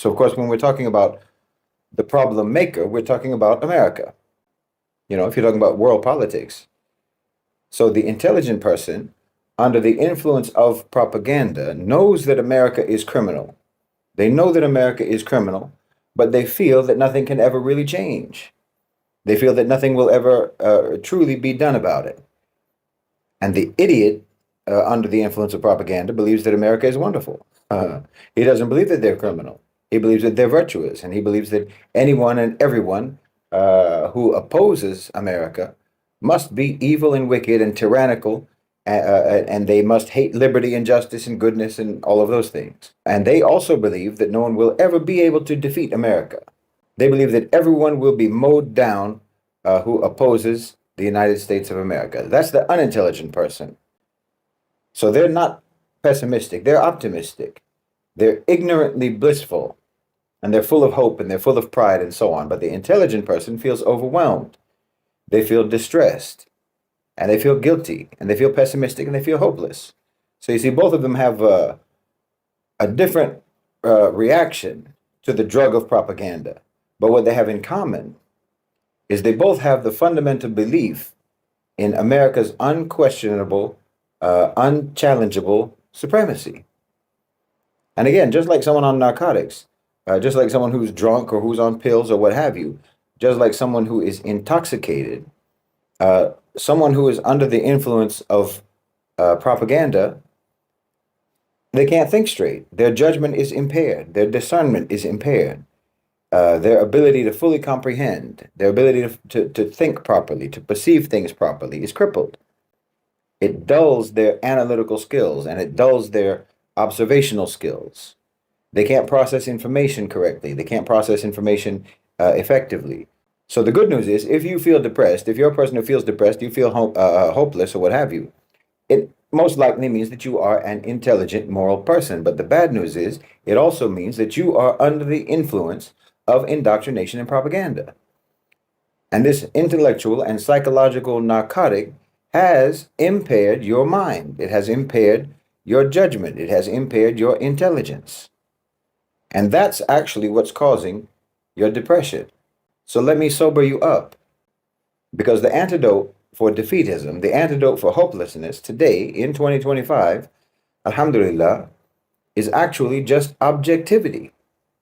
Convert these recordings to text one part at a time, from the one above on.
So, of course, when we're talking about the problem maker, we're talking about America. If you're talking about world politics. So the intelligent person, under the influence of propaganda, knows that America is criminal. They know that America is criminal, but they feel that nothing can ever really change. They feel that nothing will ever truly be done about it. And the idiot, under the influence of propaganda, believes that America is wonderful. He doesn't believe that they're criminal. He believes that they're virtuous, and he believes that anyone and everyone who opposes America must be evil and wicked and tyrannical, and they must hate liberty and justice and goodness and all of those things. And they also believe that no one will ever be able to defeat America. They believe that everyone will be mowed down who opposes the United States of America. That's the unintelligent person. So they're not pessimistic, they're optimistic. They're ignorantly blissful, and they're full of hope, and they're full of pride, and so on. But the intelligent person feels overwhelmed. They feel distressed, and they feel guilty, and they feel pessimistic, and they feel hopeless. So you see, both of them have a different reaction to the drug of propaganda. But what they have in common is they both have the fundamental belief in America's unquestionable, unchallengeable supremacy. And again, just like someone on narcotics, just like someone who's drunk or who's on pills or what have you, just like someone who is intoxicated, someone who is under the influence of propaganda, they can't think straight. Their judgment is impaired. Their discernment is impaired. Their ability to fully comprehend, their ability to think properly, to perceive things properly is crippled. It dulls their analytical skills, and it dulls their observational skills. They can't process information correctly. They can't process information effectively. So the good news is, if you feel depressed, if you're a person who feels depressed, you feel hopeless or what have you, it most likely means that you are an intelligent, moral person. But the bad news is, it also means that you are under the influence of indoctrination and propaganda. And this intellectual and psychological narcotic has impaired your mind. It has impaired your judgment. It has impaired your intelligence. And that's actually what's causing your depression. So let me sober you up. Because the antidote for defeatism, the antidote for hopelessness today in 2025, alhamdulillah, is actually just objectivity.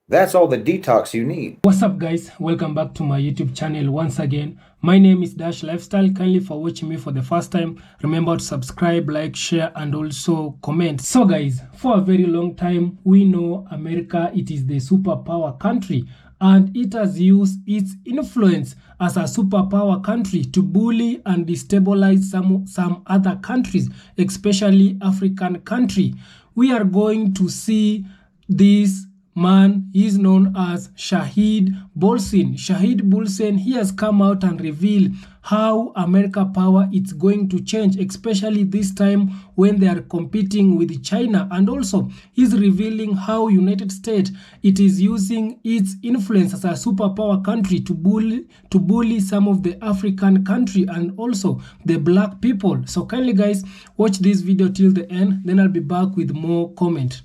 That's all the detox you need. What's up, guys? Welcome back to my YouTube channel once again. My name is Dash Lifestyle. Kindly for watching me for the first time, remember to subscribe, like, share, and also comment. So guys, for a very long time, we know America, it is the superpower country, and it has used its influence as a superpower country to bully and destabilize some other countries, especially African country. We are going to see this man is known as Shahid Bolsen. Shahid Bolsen, he has come out and revealed how America power is going to change, especially this time when they are competing with China. And also, he's revealing how United States, it is using its influence as a superpower country to bully some of the African country and also the black people. So kindly guys, watch this video till the end, then I'll be back with more comment.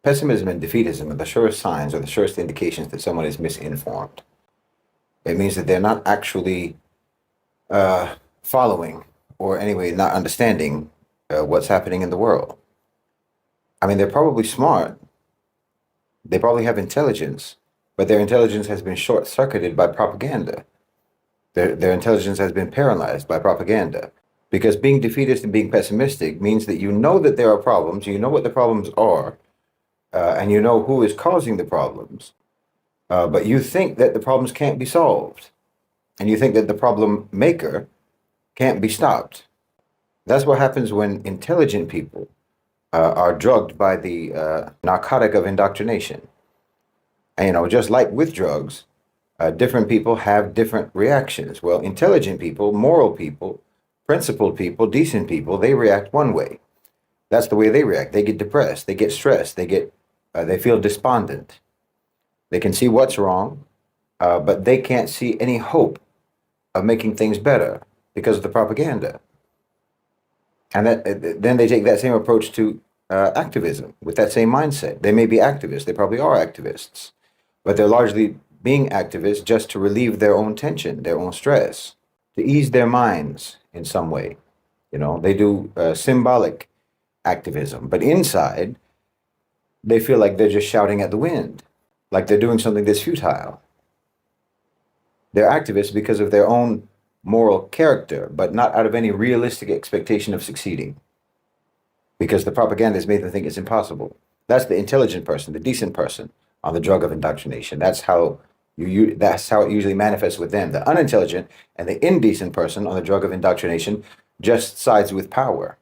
Pessimism and defeatism are the surest signs or the surest indications that someone is misinformed. It means that they're not actually following, or anyway, not understanding what's happening in the world. I mean, they're probably smart. They probably have intelligence, but their intelligence has been short-circuited by propaganda. Their intelligence has been paralyzed by propaganda. Because being defeatist and being pessimistic means that you know that there are problems, you know what the problems are, and you know who is causing the problems, but you think that the problems can't be solved, and you think that the problem maker can't be stopped. That's what happens when intelligent people are drugged by the narcotic of indoctrination. And just like with drugs, different people have different reactions. Well, intelligent people, moral people, principled people, decent people, they react one way. That's the way they react. They get depressed, they get stressed, they feel despondent. They can see what's wrong, but they can't see any hope of making things better because of the propaganda. And then they take that same approach to activism, with that same mindset. They may be activists, they probably are activists, but they're largely being activists just to relieve their own tension, their own stress, to ease their minds in some way. You know, they do symbolic activism, but inside, they feel like they're just shouting at the wind, like they're doing something that's futile. They're activists because of their own moral character, but not out of any realistic expectation of succeeding, because the propaganda has made them think it's impossible. That's the intelligent person, the decent person on the drug of indoctrination. That's how it usually manifests with them. The unintelligent and the indecent person on the drug of indoctrination just sides with power.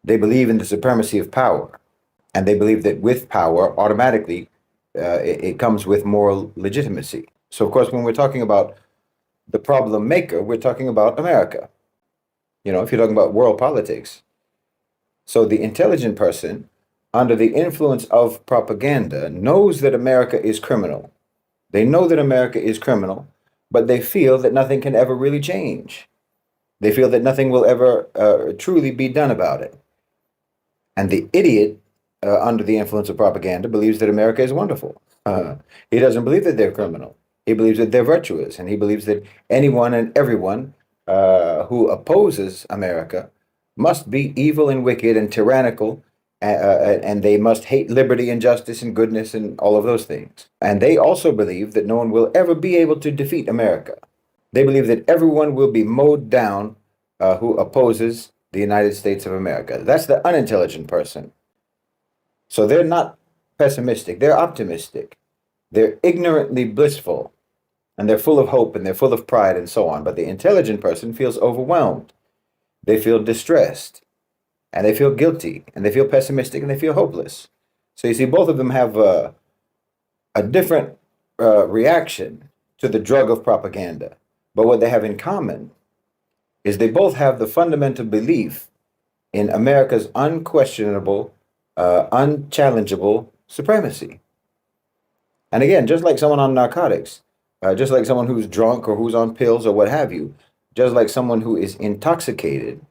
They believe in the supremacy of power, and they believe that with power, automatically, it comes with moral legitimacy. So, of course, when we're talking about the problem maker, we're talking about America. You know, if you're talking about world politics. So the intelligent person, under the influence of propaganda, knows that America is criminal. They know that America is criminal, but they feel that nothing can ever really change. They feel that nothing will ever truly be done about it. And the idiot, under the influence of propaganda, believes that America is wonderful. He doesn't believe that they're criminal. He believes that they're virtuous, and he believes that anyone and everyone who opposes America must be evil and wicked and tyrannical, and they must hate liberty and justice and goodness and all of those things. And they also believe that no one will ever be able to defeat America. They believe that everyone will be mowed down who opposes the United States of America. That's the unintelligent person. So they're not pessimistic, they're optimistic. They're ignorantly blissful, and they're full of hope, and they're full of pride, and so on. But the intelligent person feels overwhelmed. They feel distressed, and they feel guilty, and they feel pessimistic, and they feel hopeless. So you see, both of them have a different reaction to the drug of propaganda. But what they have in common is they both have the fundamental belief in America's unquestionable, unchallengeable supremacy. And again, just like someone on narcotics, just like someone who's drunk or who's on pills or what have you, just like someone who is intoxicated,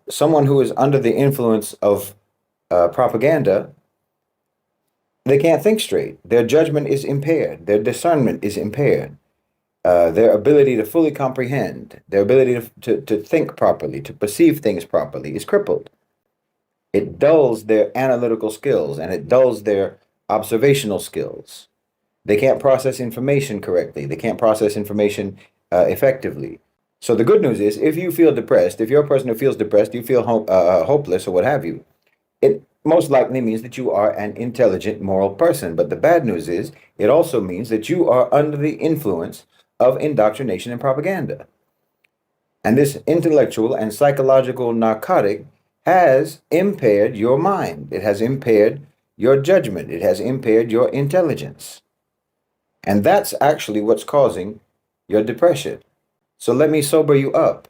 someone who is under the influence of propaganda, they can't think straight. Their judgment is impaired. Their discernment is impaired. Their ability to fully comprehend, their ability to think properly, to perceive things properly is crippled. It dulls their analytical skills, and it dulls their observational skills. They can't process information correctly. They can't process information effectively. So the good news is, if you feel depressed, if you're a person who feels depressed, you feel hopeless or what have you, it most likely means that you are an intelligent, moral person. But the bad news is, it also means that you are under the influence of indoctrination and propaganda. And this intellectual and psychological narcotic has impaired your mind. It has impaired your judgment. It has impaired your intelligence. And that's actually what's causing your depression. So let me sober you up.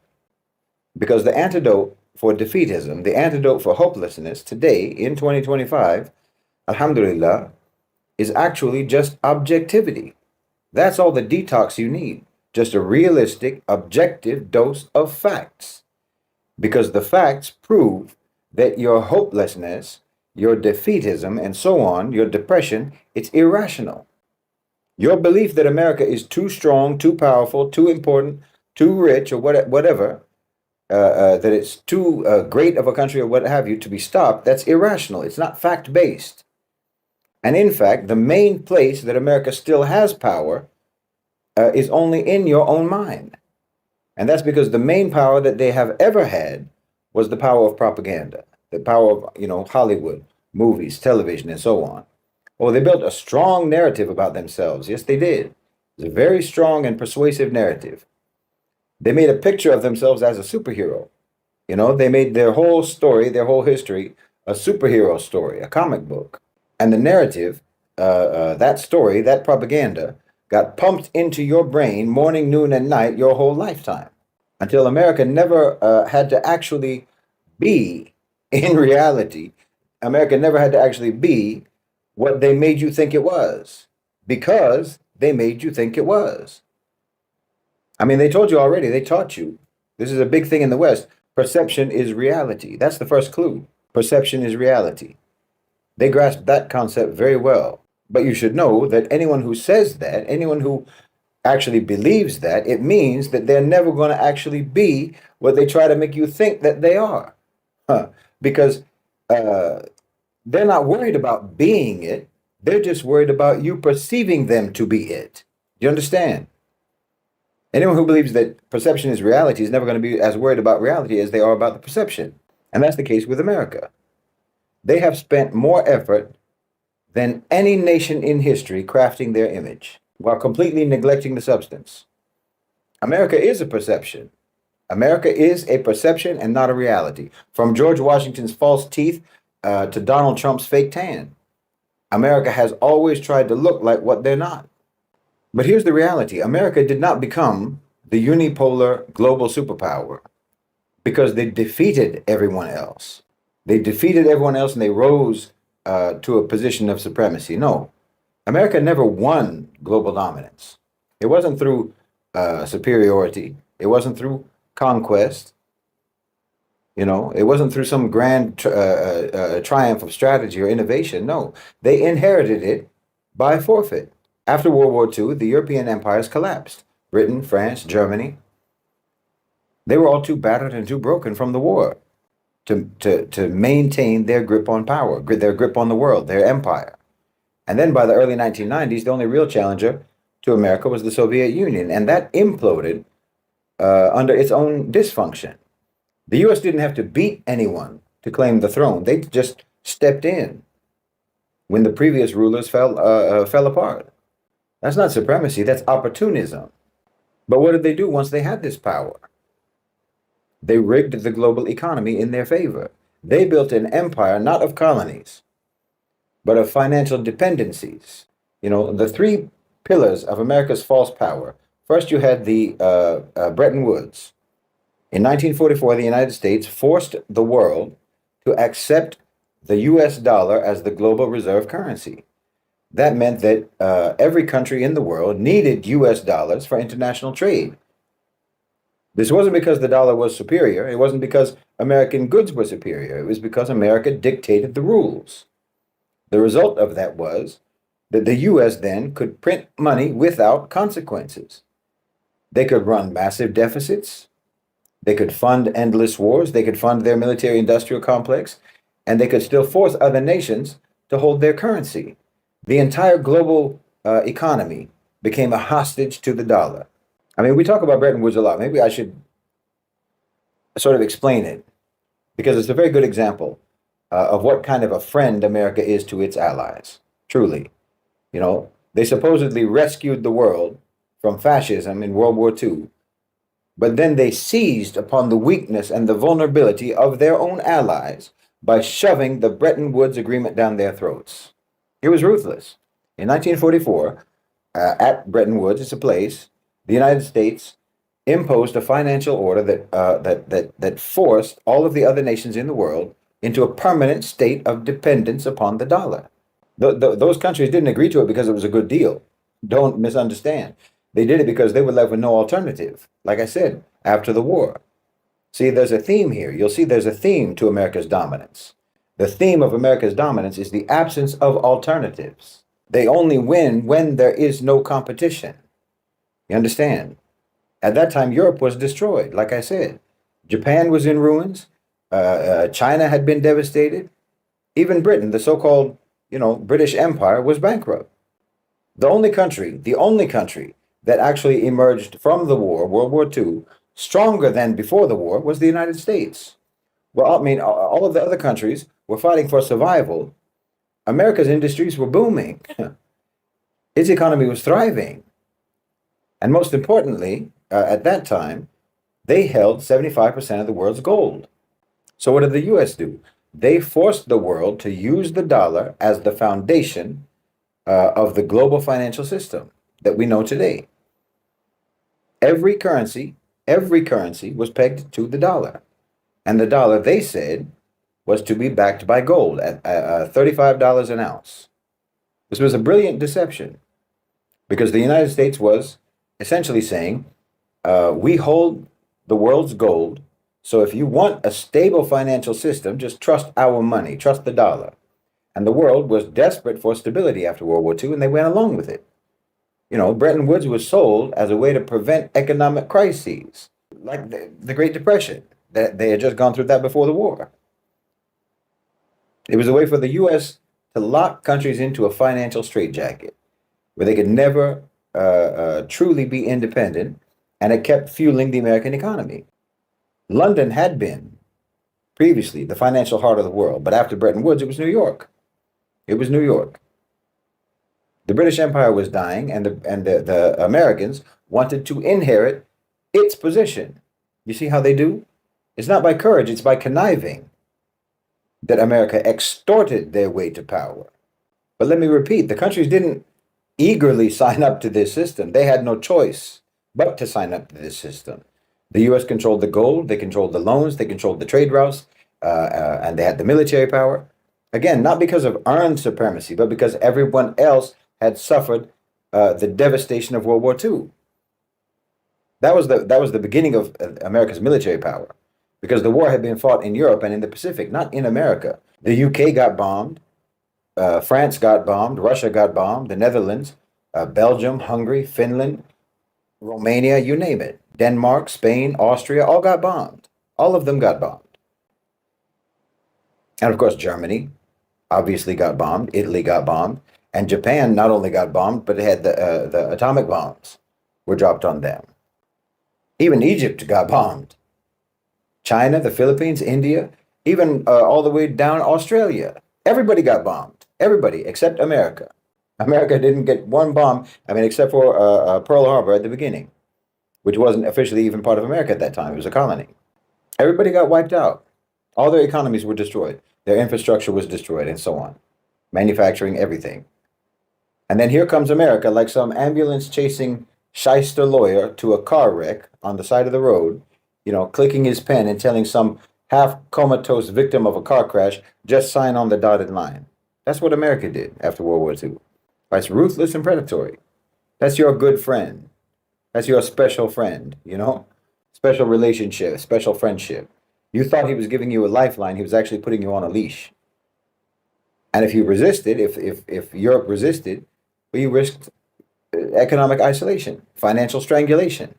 Because the antidote for defeatism, the antidote for hopelessness today in 2025, alhamdulillah, is actually just objectivity. That's all the detox you need. Just a realistic, objective dose of facts. Because the facts prove that your hopelessness, your defeatism, and so on, your depression, it's irrational. Your belief that America is too strong, too powerful, too important, too rich, or whatever, that it's too great of a country or what have you to be stopped, that's irrational. It's not fact-based. And in fact, the main place that America still has power is only in your own mind. And that's because the main power that they have ever had was the power of propaganda, the power of, Hollywood, movies, television, and so on. Oh, they built a strong narrative about themselves. Yes, they did. It's a very strong and persuasive narrative. They made a picture of themselves as a superhero. They made their whole story, their whole history, a superhero story, a comic book. And the narrative, that story, that propaganda, got pumped into your brain morning, noon, and night your whole lifetime, until America never had to actually be, in reality, America never had to actually be what they made you think it was, because they made you think it was. I mean, they told you already, they taught you. This is a big thing in the West. Perception is reality. That's the first clue. perception is reality. They grasp that concept very well. But you should know that anyone who says that, anyone who actually believes that, it means that they're never going to actually be what they try to make you think that they are. Because they're not worried about being it. They're just worried about you perceiving them to be it. Do you understand? Anyone who believes that perception is reality is never going to be as worried about reality as they are about the perception. And that's the case with America. They have spent more effort than any nation in history crafting their image while completely neglecting the substance. America is a perception. America is a perception and not a reality. From George Washington's false teeth to Donald Trump's fake tan, America has always tried to look like what they're not. But here's the reality. America did not become the unipolar global superpower because they defeated everyone else. They defeated everyone else and they rose to a position of supremacy. No, America never won global dominance. It wasn't through superiority. It wasn't through conquest. You know, it wasn't through some grand triumph of strategy or innovation. No, they inherited it by forfeit. After World War II, the European empires collapsed. Britain, France, Germany. They were all too battered and too broken from the war to maintain their grip on power, their grip on the world, their empire. And then by the early 1990s, the only real challenger to America was the Soviet Union, and that imploded under its own dysfunction. The U.S. didn't have to beat anyone to claim the throne. They just stepped in when the previous rulers fell apart. That's not supremacy, that's opportunism. But what did they do once they had this power? They rigged the global economy in their favor. They built an empire not of colonies, but of financial dependencies. You know, the three pillars of America's false power. First, you had the Bretton Woods. In 1944, the United States forced the world to accept the US dollar as the global reserve currency. That meant that every country in the world needed US dollars for international trade. This wasn't because the dollar was superior. It wasn't because American goods were superior. It was because America dictated the rules. The result of that was that the US then could print money without consequences. They could run massive deficits. They could fund endless wars. They could fund their military-industrial complex. And they could still force other nations to hold their currency. The entire global economy became a hostage to the dollar. I mean, we talk about Bretton Woods a lot. Maybe I should sort of explain it, because it's a very good example of what kind of a friend America is to its allies. Truly. You know, they supposedly rescued the world from fascism in World War II, but then they seized upon the weakness and the vulnerability of their own allies by shoving the Bretton Woods Agreement down their throats. It was ruthless. In 1944, at Bretton Woods, it's a place, the United States imposed a financial order that forced all of the other nations in the world into a permanent state of dependence upon the dollar. Those countries didn't agree to it because it was a good deal. Don't misunderstand. They did it because they were left with no alternative, like I said, after the war. See, there's a theme here. You'll see there's a theme to America's dominance. The theme of America's dominance is the absence of alternatives. They only win when there is no competition. You understand? At that time, Europe was destroyed, like I said. Japan was in ruins. China had been devastated. Even Britain, the so-called, British Empire, was bankrupt. The only country that actually emerged from the war, World War II, stronger than before the war was the United States. Well, I mean, all of the other countries were fighting for survival. America's industries were booming. Its economy was thriving. And most importantly, at that time, they held 75% of the world's gold. So what did the U.S. do? They forced the world to use the dollar as the foundation of the global financial system that we know today. Every currency was pegged to the dollar. And the dollar, they said, was to be backed by gold at $35 an ounce. This was a brilliant deception because the United States was essentially saying, we hold the world's gold So if you want a stable financial system, just trust our money, trust the dollar. And the world was desperate for stability after World War II, and they went along with it. Bretton Woods was sold as a way to prevent economic crises, like the Great Depression. That they had just gone through that before the war. It was a way for the U.S. to lock countries into a financial straitjacket where they could never truly be independent, and it kept fueling the American economy. London had been previously the financial heart of the world, but after Bretton Woods, it was New York. It was New York. The British Empire was dying, and the Americans wanted to inherit its position. You see how they do? It's not by courage, it's by conniving that America extorted their way to power. But let me repeat, the countries didn't eagerly sign up to this system. They had no choice but to sign up to this system. The U.S. controlled the gold, they controlled the loans, they controlled the trade routes, and they had the military power. Again, not because of earned supremacy, but because everyone else had suffered the devastation of World War II. That was the beginning of America's military power, because the war had been fought in Europe and in the Pacific, not in America. The UK got bombed, France got bombed, Russia got bombed, the Netherlands, Belgium, Hungary, Finland, Romania, you name it. Denmark, Spain, Austria, all got bombed. All of them got bombed. And of course, Germany obviously got bombed. Italy got bombed. And Japan not only got bombed, but it had the atomic bombs were dropped on them. Even Egypt got bombed. China, the Philippines, India, even all the way down Australia. Everybody got bombed. Everybody except America. America didn't get one bomb, except for Pearl Harbor at the beginning, which wasn't officially even part of America at that time. It was a colony. Everybody got wiped out. All their economies were destroyed. Their infrastructure was destroyed, and so on. Manufacturing, everything. And then here comes America, like some ambulance-chasing shyster lawyer to a car wreck on the side of the road, clicking his pen and telling some half-comatose victim of a car crash, just sign on the dotted line. That's what America did after World War II. It's ruthless and predatory. That's your good friend. That's your special friend, Special relationship, special friendship. You thought he was giving you a lifeline. He was actually putting you on a leash. And if you resisted, if Europe resisted, well, you risked economic isolation, financial strangulation.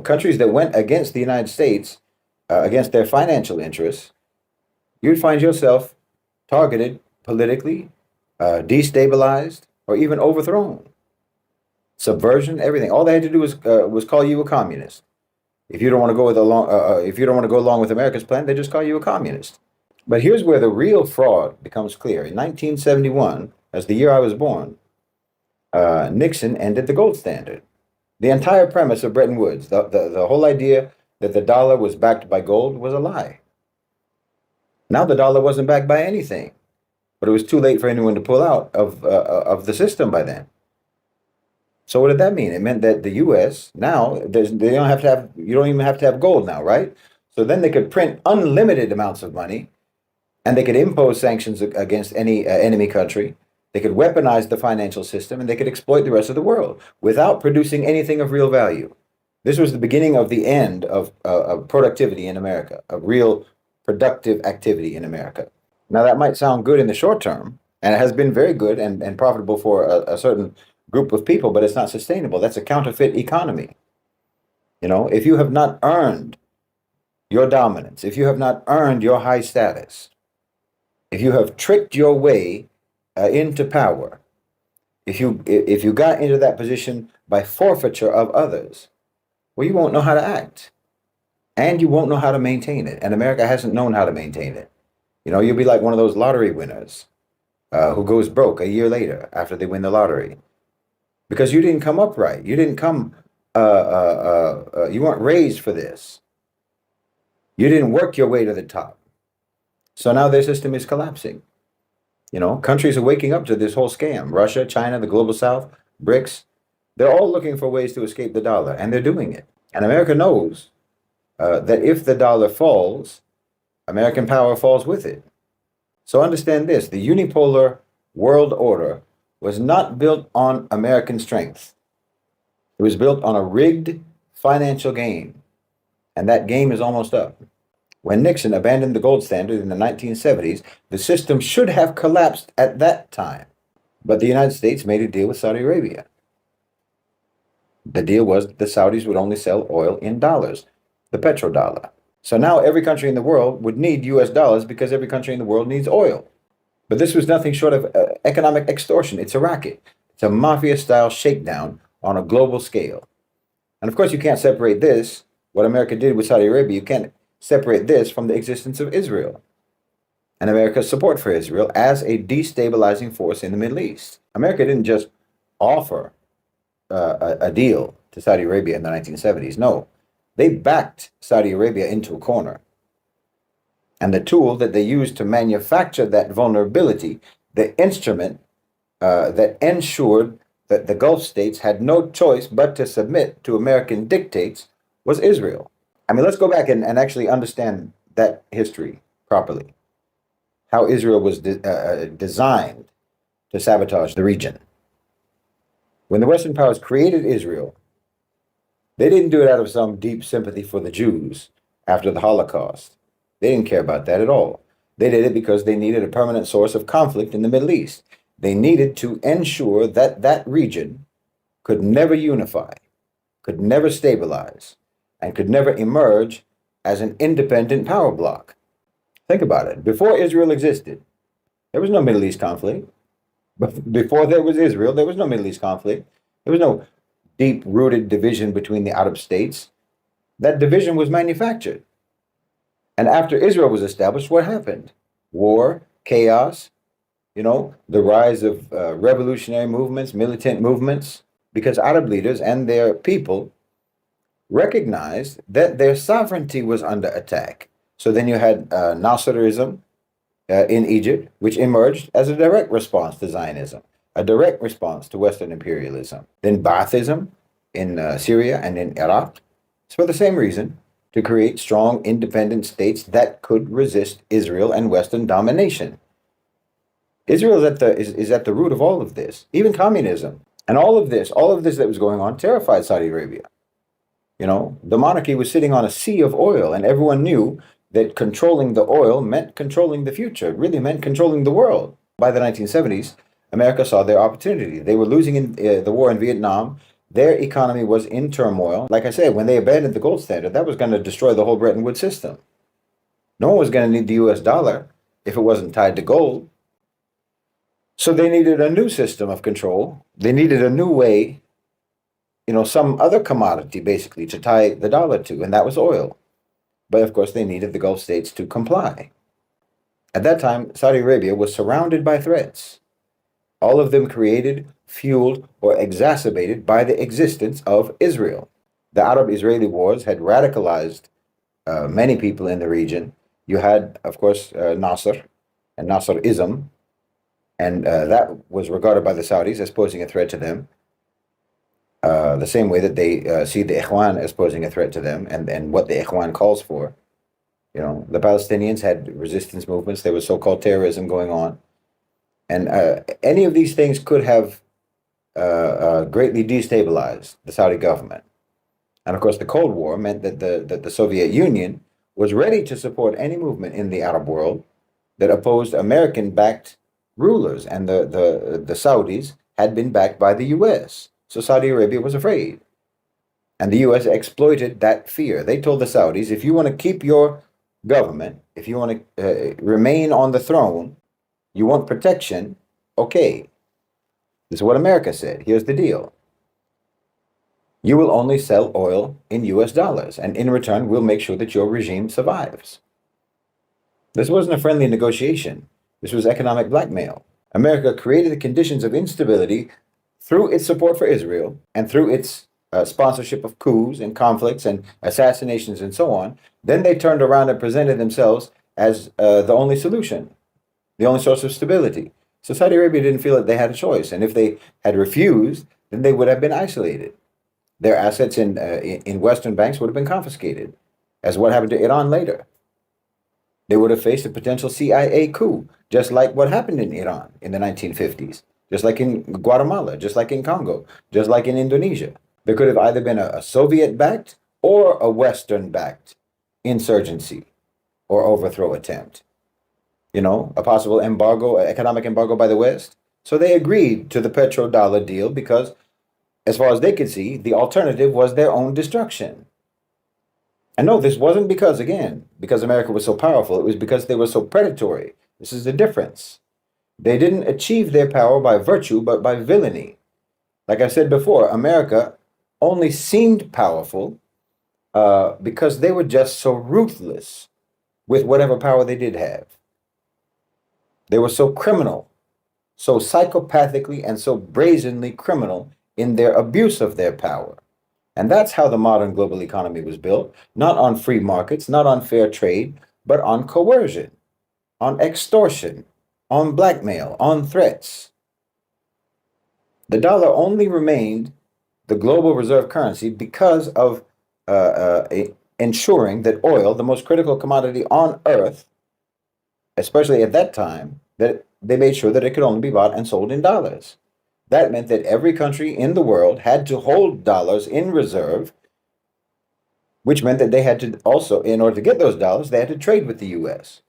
Countries that went against the United States, against their financial interests, you'd find yourself targeted politically, destabilized, or even overthrown. Subversion, everything. All they had to do was call you a communist. If you don't want to go along with America's plan, they just call you a communist. But here's where the real fraud becomes clear. In 1971, as the year I was born, Nixon ended the gold standard. The entire premise of Bretton Woods, the whole idea that the dollar was backed by gold, was a lie. Now the dollar wasn't backed by anything, but it was too late for anyone to pull out of the system by then. So what did that mean? It meant that the U.S. now you don't even have to have gold now, right? So then they could print unlimited amounts of money, and they could impose sanctions against any enemy country. They could weaponize the financial system, and they could exploit the rest of the world without producing anything of real value. This was the beginning of the end of productivity in America, of real productive activity in America. Now, that might sound good in the short term, and it has been very good and profitable for a certain group of people, but it's not sustainable. That's a counterfeit economy. If you have not earned your dominance, if you have not earned your high status, if you have tricked your way into power, if you got into that position by forfeiture of others, well, you won't know how to act, and you won't know how to maintain it. And America hasn't known how to maintain it. You'll be like one of those lottery winners who goes broke a year later after they win the lottery, because you didn't come upright. You didn't come. You weren't raised for this. You didn't work your way to the top. So now their system is collapsing. Countries are waking up to this whole scam. Russia, China, the global south, BRICS, they're all looking for ways to escape the dollar, and they're doing it. And America knows that if the dollar falls, American power falls with it. So understand this, the unipolar world order was not built on American strength. It was built on a rigged financial game, and that game is almost up. When Nixon abandoned the gold standard in the 1970s, the system should have collapsed at that time. But the United States made a deal with Saudi Arabia. The deal was the Saudis would only sell oil in dollars, the petrodollar. So now every country in the world would need US dollars because every country in the world needs oil. But this was nothing short of economic extortion. It's a racket. It's a mafia-style shakedown on a global scale. And of course, you can't separate this, what America did with Saudi Arabia, you can't separate this from the existence of Israel and America's support for Israel as a destabilizing force in the Middle East. America didn't just offer a deal to Saudi Arabia in the 1970s. No, they backed Saudi Arabia into a corner. And the tool that they used to manufacture that vulnerability, the instrument that ensured that the Gulf states had no choice but to submit to American dictates, was Israel. I mean, let's go back and actually understand that history properly. How Israel was designed to sabotage the region. When the Western powers created Israel, they didn't do it out of some deep sympathy for the Jews after the Holocaust. They didn't care about that at all. They did it because they needed a permanent source of conflict in the Middle East. They needed to ensure that that region could never unify, could never stabilize, and could never emerge as an independent power bloc. Think about it. Before Israel existed, there was no Middle East conflict. But before there was Israel, there was no Middle East conflict. There was no deep-rooted division between the Arab states. That division was manufactured. And after Israel was established, what happened? War, chaos, the rise of revolutionary movements, militant movements, because Arab leaders and their people recognized that their sovereignty was under attack. So then you had Nasserism in Egypt, which emerged as a direct response to Zionism, a direct response to Western imperialism. Then Baathism in Syria and in Iraq. It's for the same reason, to create strong independent states that could resist Israel and Western domination. Israel is at the root of all of this, even communism. And all of this that was going on terrified Saudi Arabia. The monarchy was sitting on a sea of oil, and everyone knew that controlling the oil meant controlling the future. It really meant controlling the world. By the 1970s, America saw their opportunity. They were losing in the war in Vietnam. Their economy was in turmoil. Like I said, when they abandoned the gold standard, that was going to destroy the whole Bretton Woods system. No one was going to need the US dollar if it wasn't tied to gold. So they needed a new system of control. They needed a new way, some other commodity basically to tie the dollar to, and that was oil. But of course, they needed the Gulf states to comply. At that time, Saudi Arabia was surrounded by threats, all of them created, fueled, or exacerbated by the existence of Israel. The Arab-Israeli wars had radicalized many people in the region. You had, of course, Nasser and Nasserism, and that was regarded by the Saudis as posing a threat to them. The same way that they see the Ikhwan as posing a threat to them, and what the Ikhwan calls for. The Palestinians had resistance movements. There was so-called terrorism going on. And any of these things could have greatly destabilized the Saudi government. And of course, the Cold War meant that the Soviet Union was ready to support any movement in the Arab world that opposed American-backed rulers. And the Saudis had been backed by the U.S., so Saudi Arabia was afraid. And the U.S. exploited that fear. They told the Saudis, if you want to keep your government, if you want to remain on the throne, you want protection, okay. This is what America said. Here's the deal. You will only sell oil in US dollars, and in return, we'll make sure that your regime survives. This wasn't a friendly negotiation. This was economic blackmail. America created the conditions of instability through its support for Israel and through its sponsorship of coups and conflicts and assassinations and so on. Then they turned around and presented themselves as the only solution, the only source of stability. So Saudi Arabia didn't feel that they had a choice. And if they had refused, then they would have been isolated. Their assets in Western banks would have been confiscated, as what happened to Iran later. They would have faced a potential CIA coup, just like what happened in Iran in the 1950s, just like in Guatemala, just like in Congo, just like in Indonesia. There could have either been a Soviet-backed or a Western-backed insurgency. or overthrow attempt. A possible embargo, economic embargo by the West. So they agreed to the petrodollar deal because, as far as they could see, the alternative was their own destruction. And no, this wasn't because America was so powerful. It was because they were so predatory. This is the difference. They didn't achieve their power by virtue, but by villainy. Like I said before, America only seemed powerful because they were just so ruthless with whatever power they did have. They were so criminal, so psychopathically and so brazenly criminal in their abuse of their power. And that's how the modern global economy was built, not on free markets, not on fair trade, but on coercion, on extortion, on blackmail, on threats. The dollar only remained the global reserve currency because of ensuring that oil, the most critical commodity on earth, especially at that time, that they made sure that it could only be bought and sold in dollars. That meant that every country in the world had to hold dollars in reserve, which meant that they had to also, in order to get those dollars, they had to trade with the US.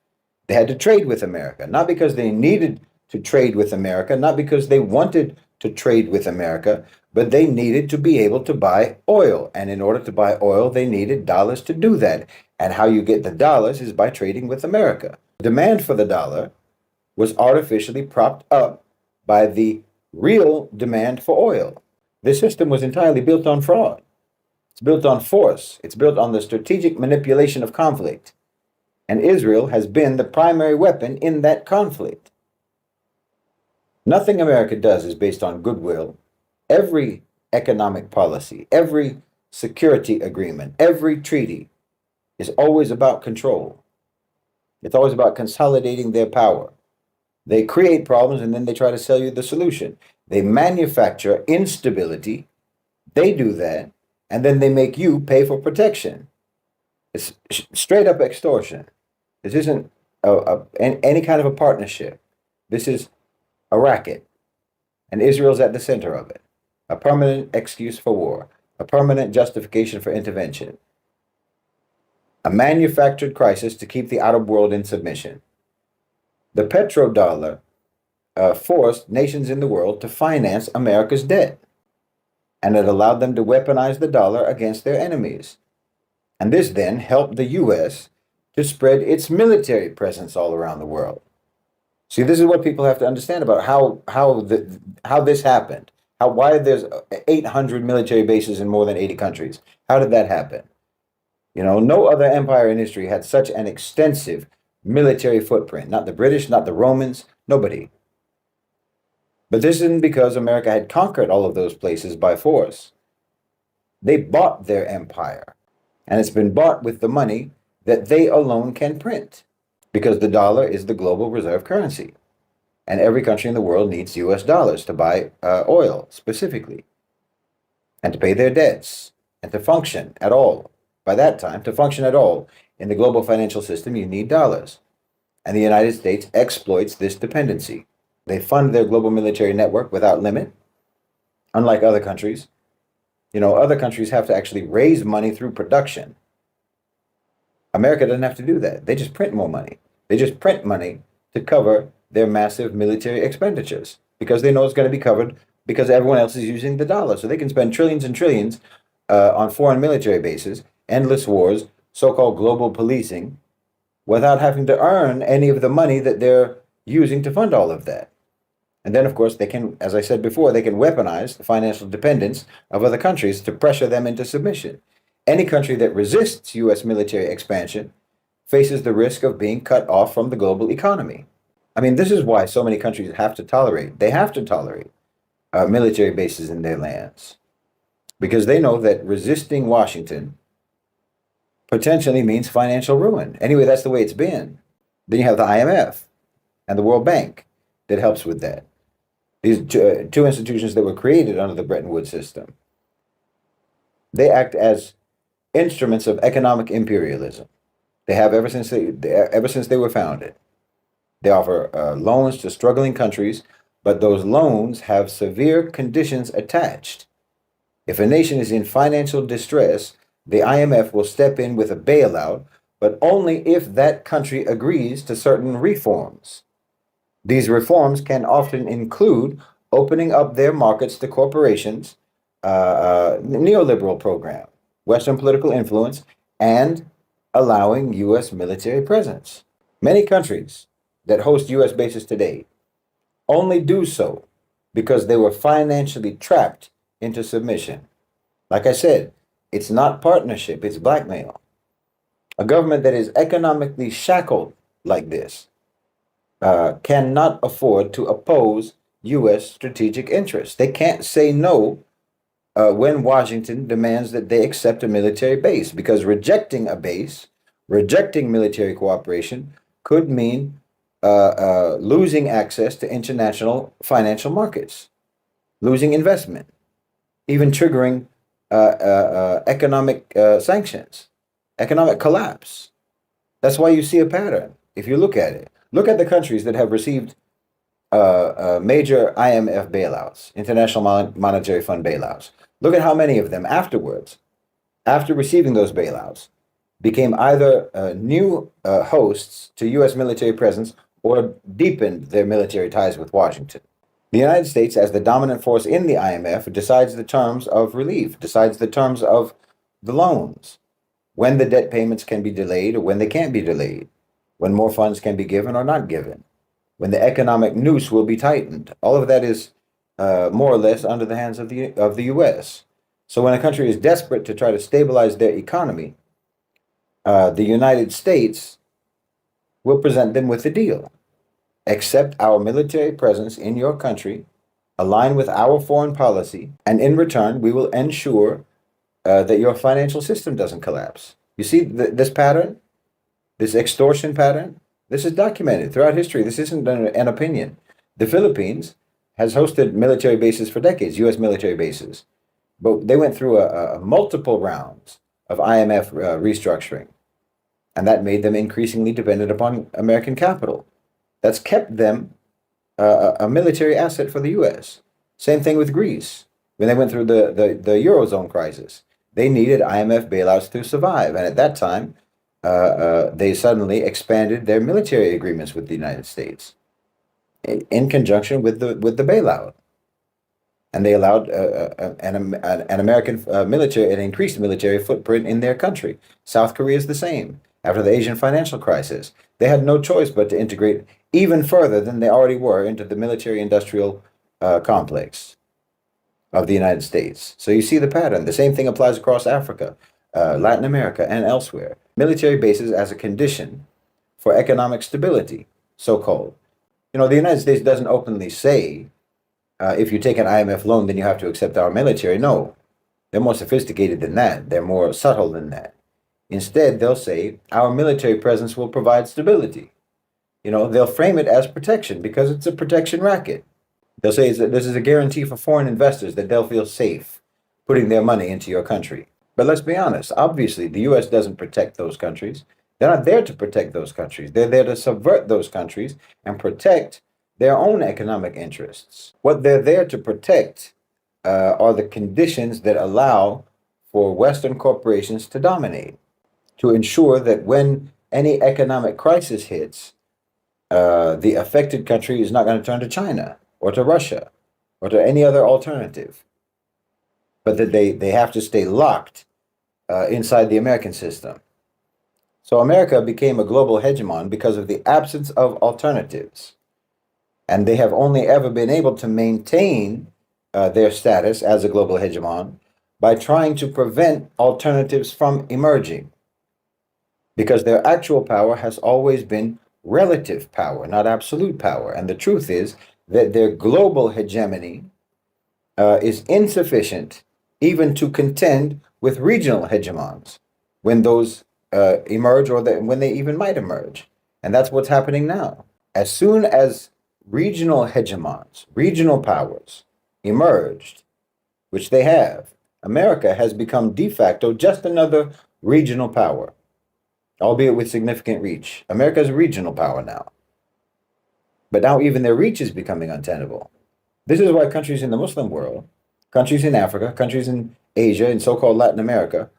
They had to trade with America, not because they needed to trade with America, not because they wanted to trade with America, but they needed to be able to buy oil. And in order to buy oil, they needed dollars to do that. And how you get the dollars is by trading with America. Demand for the dollar was artificially propped up by the real demand for oil. This system was entirely built on fraud. It's built on force. It's built on the strategic manipulation of conflict. And Israel has been the primary weapon in that conflict. Nothing America does is based on goodwill. Every economic policy, every security agreement, every treaty is always about control. It's always about consolidating their power. They create problems and then they try to sell you the solution. They manufacture instability. They do that. And then they make you pay for protection. It's straight up extortion. This isn't any kind of a partnership. This is a racket. And Israel's at the center of it. A permanent excuse for war. A permanent justification for intervention. A manufactured crisis to keep the Arab world in submission. The petrodollar forced nations in the world to finance America's debt. And it allowed them to weaponize the dollar against their enemies. And this then helped the U.S. to spread its military presence all around the world. See, this is what people have to understand about how this happened. Why there's 800 military bases in more than 80 countries. How did that happen? No other empire in history had such an extensive military footprint. Not the British, not the Romans, nobody. But this isn't because America had conquered all of those places by force. They bought their empire. And it's been bought with the money that they alone can print. Because the dollar is the global reserve currency. And every country in the world needs US dollars to buy oil, specifically. And to pay their debts. And to function at all. By that time, to function at all in the global financial system, you need dollars. And the United States exploits this dependency. They fund their global military network without limit. Unlike other countries. Other countries have to actually raise money through production. America doesn't have to do that. They just print more money. They just print money to cover their massive military expenditures because they know it's going to be covered because everyone else is using the dollar. So they can spend trillions and trillions on foreign military bases, endless wars, so-called global policing, without having to earn any of the money that they're using to fund all of that. And then, of course, they can, as I said before, they can weaponize the financial dependence of other countries to pressure them into submission. Any country that resists U.S. military expansion faces the risk of being cut off from the global economy. I mean, this is why so many countries have to tolerate military bases in their lands. Because they know that resisting Washington potentially means financial ruin. Anyway, that's the way it's been. Then you have the IMF and the World Bank that helps with that. These two institutions that were created under the Bretton Woods system. They act as instruments of economic imperialism. They have ever since they were founded. They offer loans to struggling countries, but those loans have severe conditions attached. If a nation is in financial distress, the IMF will step in with a bailout, but only if that country agrees to certain reforms. These reforms can often include opening up their markets to corporations, neoliberal program, Western political influence, and allowing U.S. military presence. Many countries that host U.S. bases today only do so because they were financially trapped into submission. Like I said, it's not partnership, it's blackmail. A government that is economically shackled like this cannot afford to oppose U.S. strategic interests. They can't say no when Washington demands that they accept a military base, because rejecting a base, rejecting military cooperation, could mean losing access to international financial markets, losing investment, even triggering economic sanctions, economic collapse. That's why you see a pattern. If you look at it, look at the countries that have received major IMF bailouts, International Monetary Fund bailouts. Look at how many of them afterwards, after receiving those bailouts, became either new hosts to U.S. military presence or deepened their military ties with Washington. The United States, as the dominant force in the IMF, decides the terms of relief, decides the terms of the loans, when the debt payments can be delayed or when they can't be delayed, when more funds can be given or not given, when the economic noose will be tightened. All of that is more or less under the hands of the U.S. So when a country is desperate to try to stabilize their economy, the United States will present them with a deal. Accept our military presence in your country, align with our foreign policy, and in return, we will ensure that your financial system doesn't collapse. You see this pattern, this extortion pattern? This is documented throughout history. This isn't an opinion. The Philippines has hosted military bases for decades, U.S. military bases, but they went through a multiple rounds of IMF restructuring, and that made them increasingly dependent upon American capital. That's kept them a military asset for the U.S. Same thing with Greece. When they went through the Eurozone crisis, they needed IMF bailouts to survive. And at that time, they suddenly expanded their military agreements with the United States in conjunction with the bailout. And they allowed an American military, an increased military footprint in their country. South Korea is the same. After the Asian financial crisis, they had no choice but to integrate even further than they already were into the military-industrial complex of the United States. So you see the pattern. The same thing applies across Africa, Latin America, and elsewhere. Military bases as a condition for economic stability, so-called. You know, the United States doesn't openly say, if you take an IMF loan, then you have to accept our military. No, they're more sophisticated than that. They're more subtle than that. Instead, they'll say, our military presence will provide stability. You know, they'll frame it as protection because it's a protection racket. They'll say this is a guarantee for foreign investors that they'll feel safe putting their money into your country. But let's be honest, obviously, the U.S. doesn't protect those countries. They're not there to protect those countries. They're there to subvert those countries and protect their own economic interests. What they're there to protect are the conditions that allow for Western corporations to dominate, to ensure that when any economic crisis hits, the affected country is not going to turn to China or to Russia or to any other alternative, but that they have to stay locked inside the American system. So America became a global hegemon because of the absence of alternatives. And they have only ever been able to maintain their status as a global hegemon by trying to prevent alternatives from emerging, because their actual power has always been relative power, not absolute power. And the truth is that their global hegemony is insufficient even to contend with regional hegemons when those emerge, or when they even might emerge. And that's what's happening now. As soon as regional hegemons, regional powers emerged, which they have, America has become de facto just another regional power, albeit with significant reach. America is a regional power now. But now even their reach is becoming untenable. This is why countries in the Muslim world, countries in Africa, countries in Asia, and so-called Latin America,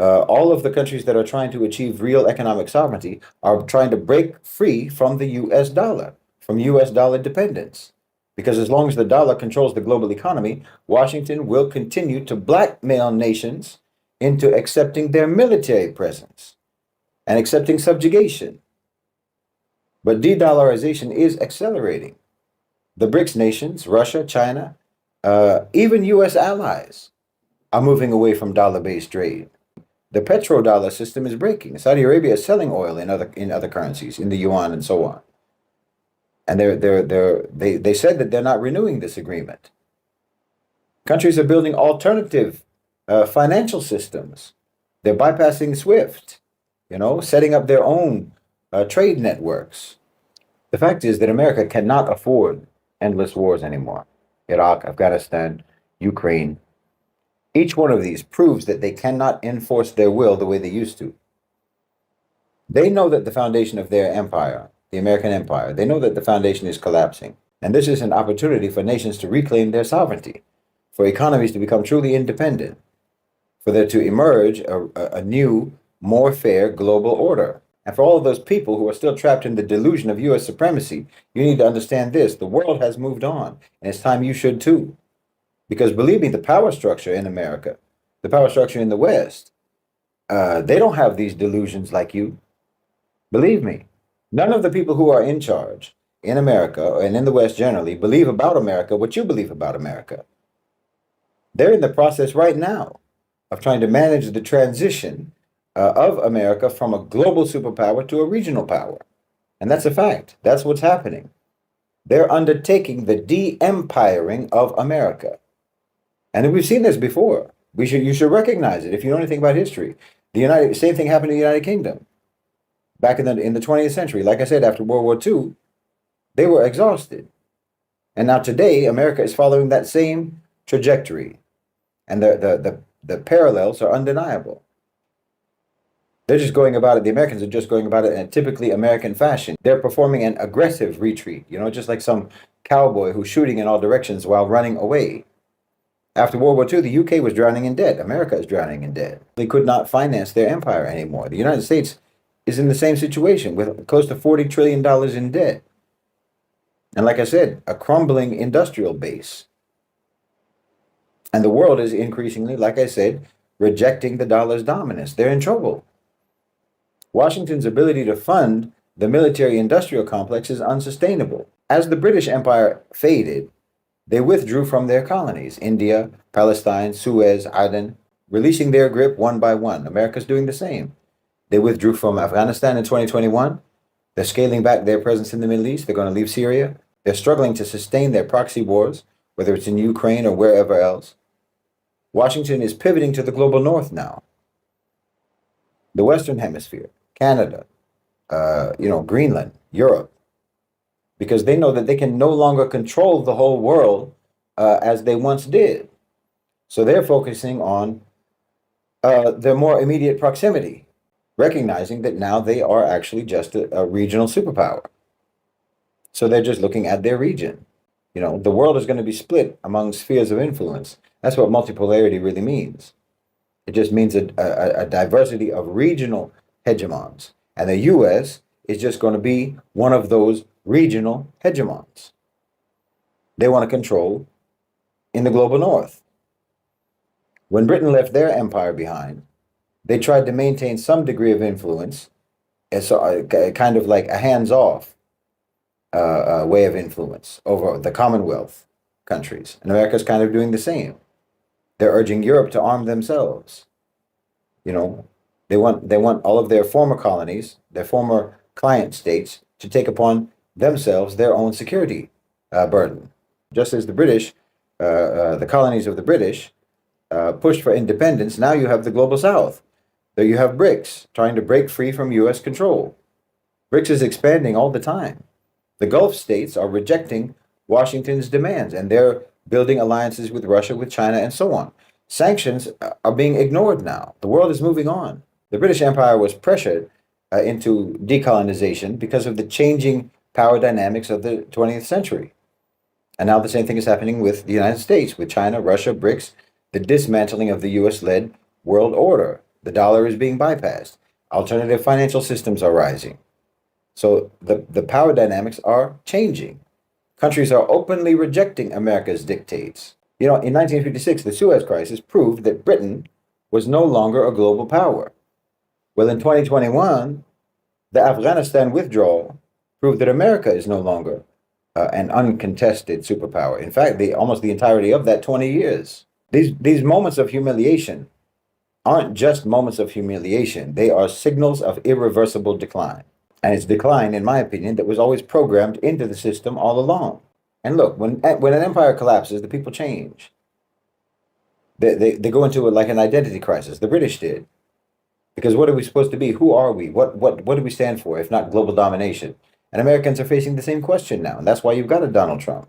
all of the countries that are trying to achieve real economic sovereignty are trying to break free from the US dollar, from US dollar dependence. Because as long as the dollar controls the global economy, Washington will continue to blackmail nations into accepting their military presence and accepting subjugation. But de-dollarization is accelerating. The BRICS nations, Russia, China, even US allies are moving away from dollar-based trade. The petrodollar system is breaking. Saudi Arabia is selling oil in other currencies, in the yuan and so on. And they said that they're not renewing this agreement. Countries are building alternative financial systems. They're bypassing SWIFT, setting up their own trade networks. The fact is that America cannot afford endless wars anymore. Iraq, Afghanistan, Ukraine. Each one of these proves that they cannot enforce their will the way they used to. They know that the foundation of their empire, the American empire, they know that the foundation is collapsing. And this is an opportunity for nations to reclaim their sovereignty, for economies to become truly independent, for there to emerge a new, more fair global order. And for all of those people who are still trapped in the delusion of US supremacy, you need to understand this. The world has moved on, and it's time you should too. Because believe me, the power structure in America, the power structure in the West, they don't have these delusions like you. Believe me, none of the people who are in charge in America and in the West generally believe about America what you believe about America. They're in the process right now of trying to manage the transition of America from a global superpower to a regional power. And that's a fact. That's what's happening. They're undertaking the de-empiring of America. And we've seen this before. You should recognize it if you know anything about history. Same thing happened in the United Kingdom back in the 20th century. Like I said, after World War II, they were exhausted. And now today, America is following that same trajectory. And the parallels are undeniable. They're just going about it. The Americans are just going about it in a typically American fashion. They're performing an aggressive retreat, just like some cowboy who's shooting in all directions while running away. After World War II, the UK was drowning in debt. America is drowning in debt. They could not finance their empire anymore. The United States is in the same situation with close to $40 trillion in debt. And like I said, a crumbling industrial base. And the world is increasingly, like I said, rejecting the dollar's dominance. They're in trouble. Washington's ability to fund the military-industrial complex is unsustainable. As the British Empire faded, they withdrew from their colonies, India, Palestine, Suez, Aden, releasing their grip one by one. America's doing the same. They withdrew from Afghanistan in 2021. They're scaling back their presence in the Middle East. They're going to leave Syria. They're struggling to sustain their proxy wars, whether it's in Ukraine or wherever else. Washington is pivoting to the global north now. The Western Hemisphere, Canada, Greenland, Europe, because they know that they can no longer control the whole world as they once did. So they're focusing on their more immediate proximity, recognizing that now they are actually just a regional superpower. So they're just looking at their region. The world is going to be split among spheres of influence. That's what multipolarity really means. It just means a diversity of regional hegemons. And the US is just going to be one of those regional hegemons. They want to control in the global north. When Britain left their empire behind, they tried to maintain some degree of influence, as kind of like a hands-off way of influence over the Commonwealth countries. And America's kind of doing the same. They're urging Europe to arm themselves. They want all of their former colonies, their former client states, to take upon themselves their own security burden. Just as the British, the colonies of the British, pushed for independence, now you have the global South. There you have BRICS trying to break free from US control. BRICS is expanding all the time. The Gulf states are rejecting Washington's demands, and they're building alliances with Russia, with China, and so on. Sanctions are being ignored now. The world is moving on. The British Empire was pressured into decolonization because of the changing power dynamics of the 20th century. And now the same thing is happening with the United States, with China, Russia, BRICS, the dismantling of the US-led world order. The dollar is being bypassed. Alternative financial systems are rising. So the power dynamics are changing. Countries are openly rejecting America's dictates. You know, in 1956, the Suez Crisis proved that Britain was no longer a global power. Well, in 2021, the Afghanistan withdrawal proved that America is no longer an uncontested superpower. In fact, almost the entirety of that 20 years. These moments of humiliation aren't just moments of humiliation. They are signals of irreversible decline. And it's decline, in my opinion, that was always programmed into the system all along. And look, when an empire collapses, the people change. They go into it like an identity crisis. The British did. Because what are we supposed to be? Who are we? What do we stand for, if not global domination? And Americans are facing the same question now. And that's why you've got a Donald Trump.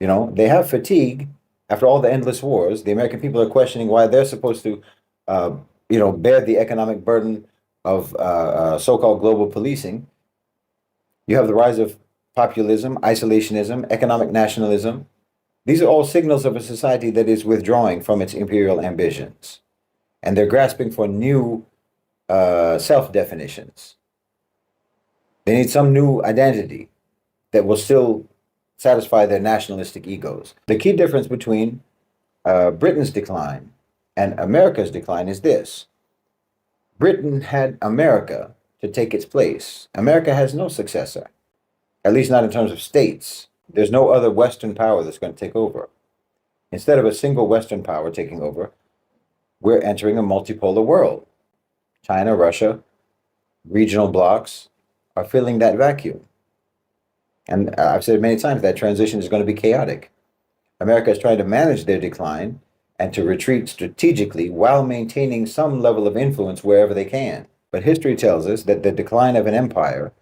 You know, they have fatigue after all the endless wars. The American people are questioning why they're supposed to, bear the economic burden of so-called global policing. You have the rise of populism, isolationism, economic nationalism. These are all signals of a society that is withdrawing from its imperial ambitions. And they're grasping for new self-definitions. They need some new identity that will still satisfy their nationalistic egos. The key difference between Britain's decline and America's decline is this. Britain had America to take its place. America has no successor, at least not in terms of states. There's no other Western power that's going to take over. Instead of a single Western power taking over, we're entering a multipolar world. China, Russia, regional blocs are filling that vacuum. And I've said many times that transition is going to be chaotic. America is trying to manage their decline and to retreat strategically while maintaining some level of influence wherever they can. But history tells us that the decline of an empire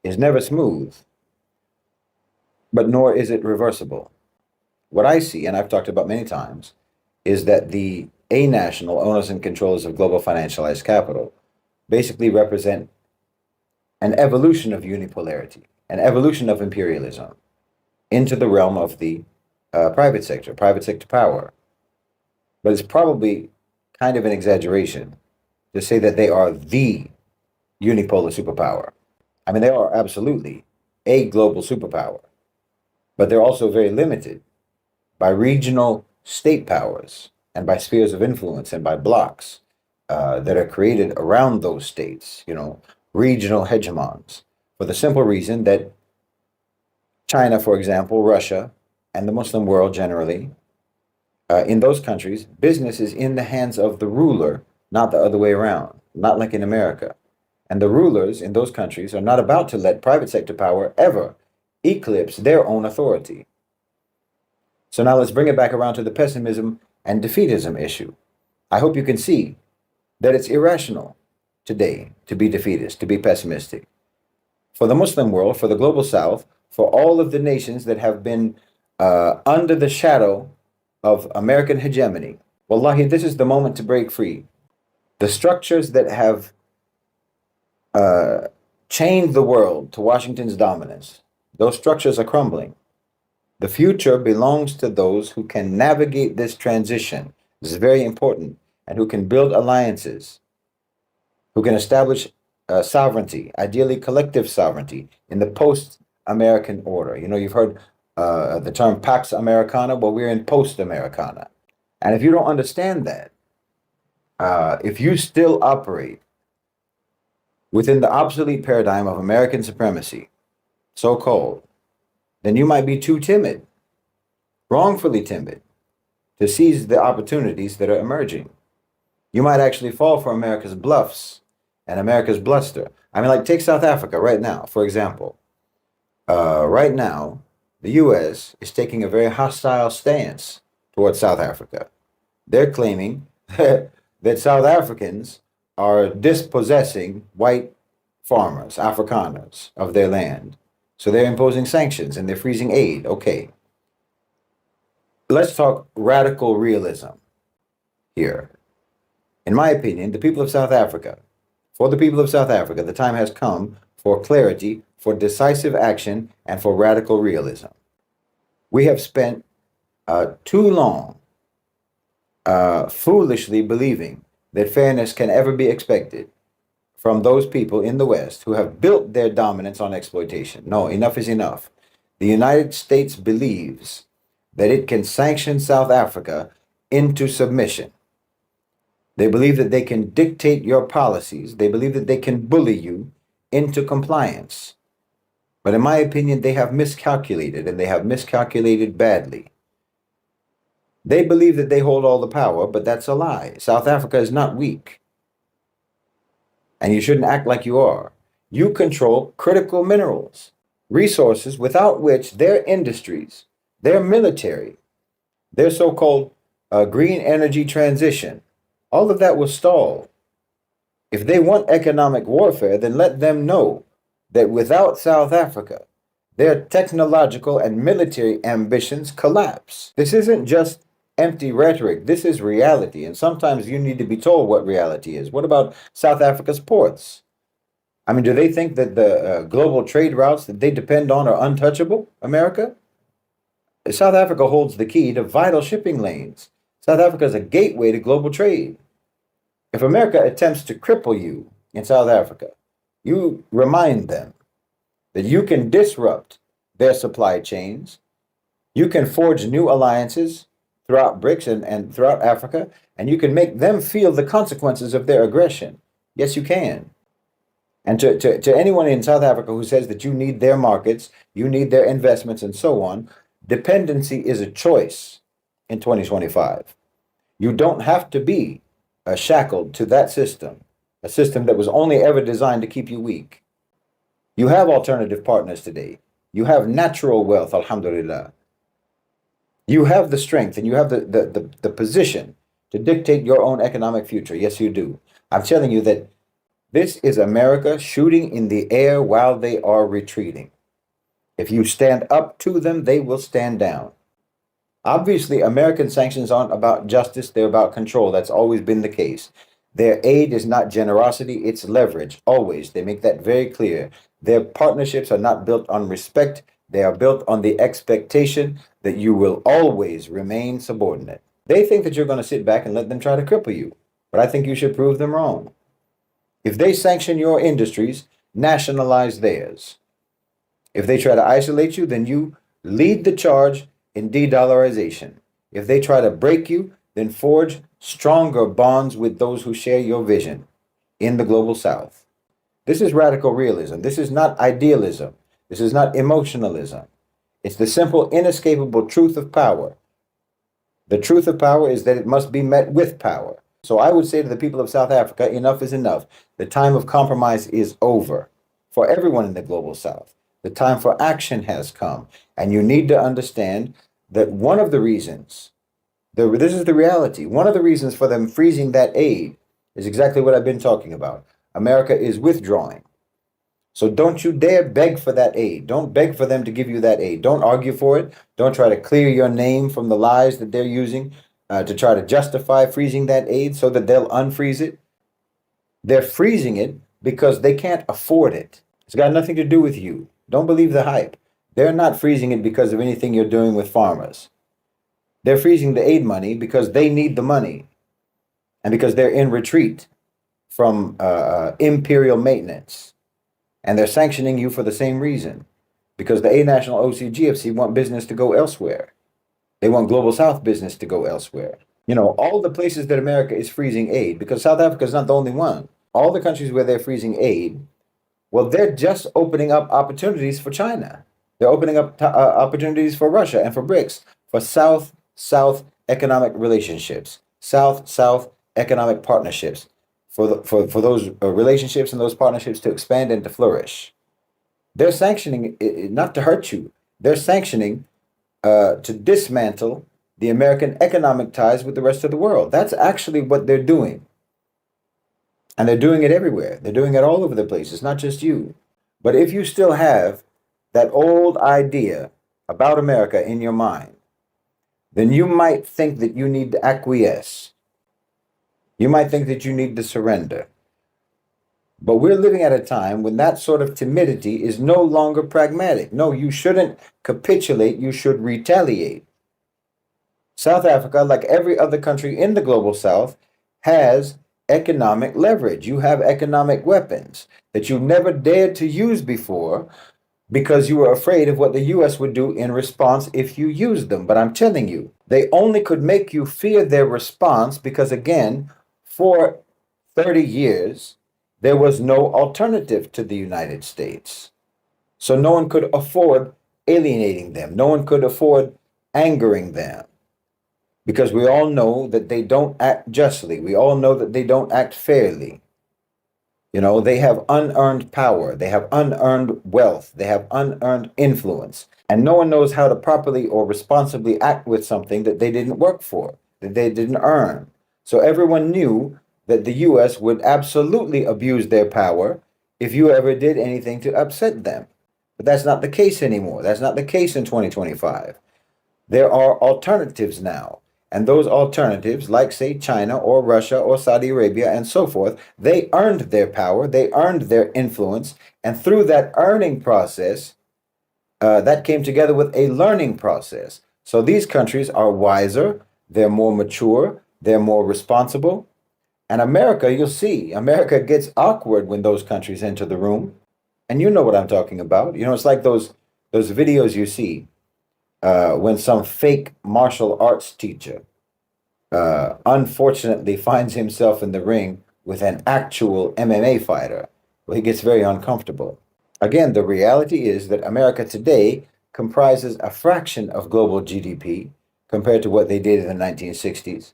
is never smooth, but nor is it reversible. What I see, and I've talked about many times, is that the a-national owners and controllers of global financialized capital basically represent an evolution of unipolarity, an evolution of imperialism into the realm of the private sector power. But it's probably kind of an exaggeration to say that they are the unipolar superpower. I mean, they are absolutely a global superpower, but they're also very limited by regional state powers and by spheres of influence and by blocks that are created around those states, regional hegemons, for the simple reason that China, for example, Russia, and the Muslim world generally, in those countries, business is in the hands of the ruler, not the other way around, not like in America. And the rulers in those countries are not about to let private sector power ever eclipse their own authority. So now let's bring it back around to the pessimism and defeatism issue. I hope you can see that it's irrational today to be defeatist, to be pessimistic. For the Muslim world, for the global South, for all of the nations that have been under the shadow of American hegemony, wallahi, this is the moment to break free. The structures that have chained the world to Washington's dominance, those structures are crumbling. The future belongs to those who can navigate this transition. This is very important. And who can build alliances, who can establish sovereignty, ideally collective sovereignty, in the post-American order. You've heard the term Pax Americana. Well, we're in post-Americana. And if you don't understand that, if you still operate within the obsolete paradigm of American supremacy, so-called, then you might be too timid, wrongfully timid, to seize the opportunities that are emerging. You might actually fall for America's bluffs and America's bluster. I mean, like, take South Africa right now, for example. Right now, the U.S. is taking a very hostile stance towards South Africa. They're claiming that South Africans are dispossessing white farmers, Afrikaners, of their land. So they're imposing sanctions and they're freezing aid. Okay. Let's talk radical realism here. In my opinion, the people of South Africa, for the people of South Africa, the time has come for clarity, for decisive action, and for radical realism. We have spent too long foolishly believing that fairness can ever be expected from those people in the West who have built their dominance on exploitation. No, enough is enough. The United States believes that it can sanction South Africa into submission. They believe that they can dictate your policies. They believe that they can bully you into compliance. But in my opinion, they have miscalculated, and they have miscalculated badly. They believe that they hold all the power, but that's a lie. South Africa is not weak. And you shouldn't act like you are. You control critical minerals, resources without which their industries, their military, their so-called green energy transition, all of that will stall. If they want economic warfare, then let them know that without South Africa, their technological and military ambitions collapse. This isn't just empty rhetoric. This is reality. And sometimes you need to be told what reality is. What about South Africa's ports? I mean, do they think that the global trade routes that they depend on are untouchable, America? South Africa holds the key to vital shipping lanes. South Africa is a gateway to global trade. If America attempts to cripple you in South Africa, you remind them that you can disrupt their supply chains. You can forge new alliances throughout BRICS and throughout Africa, and you can make them feel the consequences of their aggression. Yes, you can. And to anyone in South Africa who says that you need their markets, you need their investments, and so on, dependency is a choice in 2025. You don't have to be shackled to that system, a system that was only ever designed to keep you weak. You have alternative partners today. You have natural wealth, alhamdulillah. You have the strength and you have the position to dictate your own economic future. Yes, you do. I'm telling you that this is America shooting in the air while they are retreating. If you stand up to them, they will stand down. Obviously, American sanctions aren't about justice, they're about control. That's always been the case. Their aid is not generosity, it's leverage. Always. They make that very clear. Their partnerships are not built on respect, they are built on the expectation that you will always remain subordinate. They think that you're going to sit back and let them try to cripple you, but I think you should prove them wrong. If they sanction your industries, nationalize theirs. If they try to isolate you, then you lead the charge in de-dollarization. If they try to break you, then forge stronger bonds with those who share your vision in the global South. This is radical realism. This is not idealism. This is not emotionalism. It's the simple, inescapable truth of power. The truth of power is that it must be met with power. So I would say to the people of South Africa, enough is enough. The time of compromise is over for everyone in the global South. The time for action has come. And you need to understand that one of the reasons, this is the reality, one of the reasons for them freezing that aid is exactly what I've been talking about. America is withdrawing. So don't you dare beg for that aid. Don't beg for them to give you that aid. Don't argue for it. Don't try to clear your name from the lies that they're using to try to justify freezing that aid so that they'll unfreeze it. They're freezing it because they can't afford it. It's got nothing to do with you. Don't believe the hype. They're not freezing it because of anything you're doing with farmers. They're freezing the aid money because they need the money and because they're in retreat from imperial maintenance. And they're sanctioning you for the same reason, because the A National OCGFC want business to go elsewhere. They want Global South business to go elsewhere. You know, all the places that America is freezing aid, because South Africa is not the only one. All the countries where they're freezing aid, well, they're just opening up opportunities for China. They're opening up opportunities for Russia and for BRICS, for South-South economic relationships, South-South economic partnerships, for those relationships and those partnerships to expand and to flourish. They're sanctioning not to hurt you. They're sanctioning to dismantle the American economic ties with the rest of the world. That's actually what they're doing. And they're doing it everywhere. They're doing it all over the place. It's not just you. But if you still have that old idea about America in your mind, then you might think that you need to acquiesce. You might think that you need to surrender. But we're living at a time when that sort of timidity is no longer pragmatic. No, you shouldn't capitulate. You should retaliate. South Africa, like every other country in the global South, has economic leverage. You have economic weapons that you never dared to use before because you were afraid of what the US would do in response if you used them. But I'm telling you, they only could make you fear their response because, again, for 30 years, there was no alternative to the United States. So no one could afford alienating them. No one could afford angering them because we all know that they don't act justly. We all know that they don't act fairly. You know, they have unearned power, they have unearned wealth, they have unearned influence, and no one knows how to properly or responsibly act with something that they didn't work for, that they didn't earn. So everyone knew that the US would absolutely abuse their power if you ever did anything to upset them. But that's not the case anymore. That's not the case in 2025. There are alternatives now. And those alternatives, like, say, China or Russia or Saudi Arabia and so forth, they earned their power, they earned their influence. And through that earning process, that came together with a learning process. So these countries are wiser, they're more mature, they're more responsible. And America, you'll see, America gets awkward when those countries enter the room. And you know what I'm talking about. You know, it's like those videos you see when some fake martial arts teacher unfortunately finds himself in the ring with an actual MMA fighter. Well, he gets very uncomfortable. Again, the reality is that America today comprises a fraction of global GDP compared to what they did in the 1960s.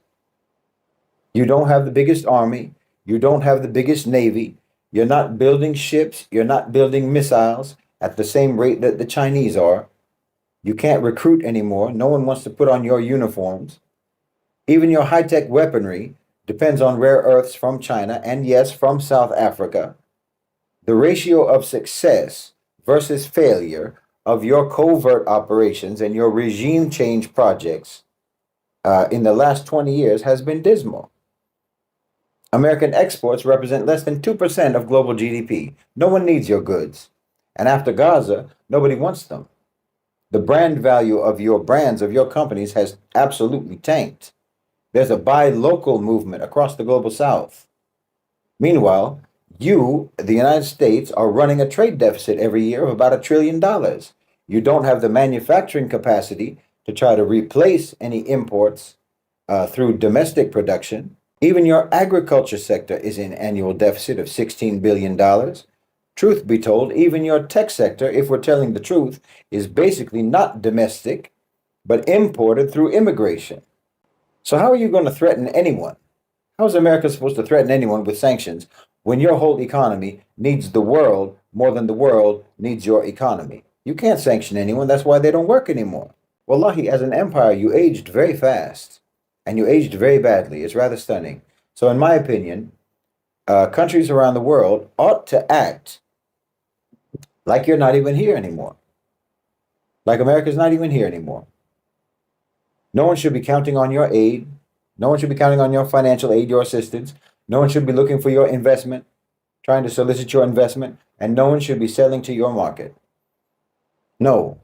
You don't have the biggest army. You don't have the biggest navy. You're not building ships. You're not building missiles at the same rate that the Chinese are. You can't recruit anymore. No one wants to put on your uniforms. Even your high-tech weaponry depends on rare earths from China and, yes, from South Africa. The ratio of success versus failure of your covert operations and your regime change projects in the last 20 years has been dismal. American exports represent less than 2% of global GDP. No one needs your goods. And after Gaza, nobody wants them. The brand value of your brands, of your companies, has absolutely tanked. There's a buy local movement across the global south. Meanwhile, you, the United States, are running a trade deficit every year of about $1 trillion. You don't have the manufacturing capacity to try to replace any imports through domestic production. Even your agriculture sector is in annual deficit of $16 billion. Truth be told, even your tech sector, if we're telling the truth, is basically not domestic, but imported through immigration. So how are you going to threaten anyone? How is America supposed to threaten anyone with sanctions when your whole economy needs the world more than the world needs your economy? You can't sanction anyone. That's why they don't work anymore. Wallahi, as an empire, you aged very fast and you aged very badly. It's rather stunning. So in my opinion, countries around the world ought to act like you're not even here anymore. Like America's not even here anymore. No one should be counting on your aid. No one should be counting on your financial aid, your assistance. No one should be looking for your investment, trying to solicit your investment, and no one should be selling to your market. No.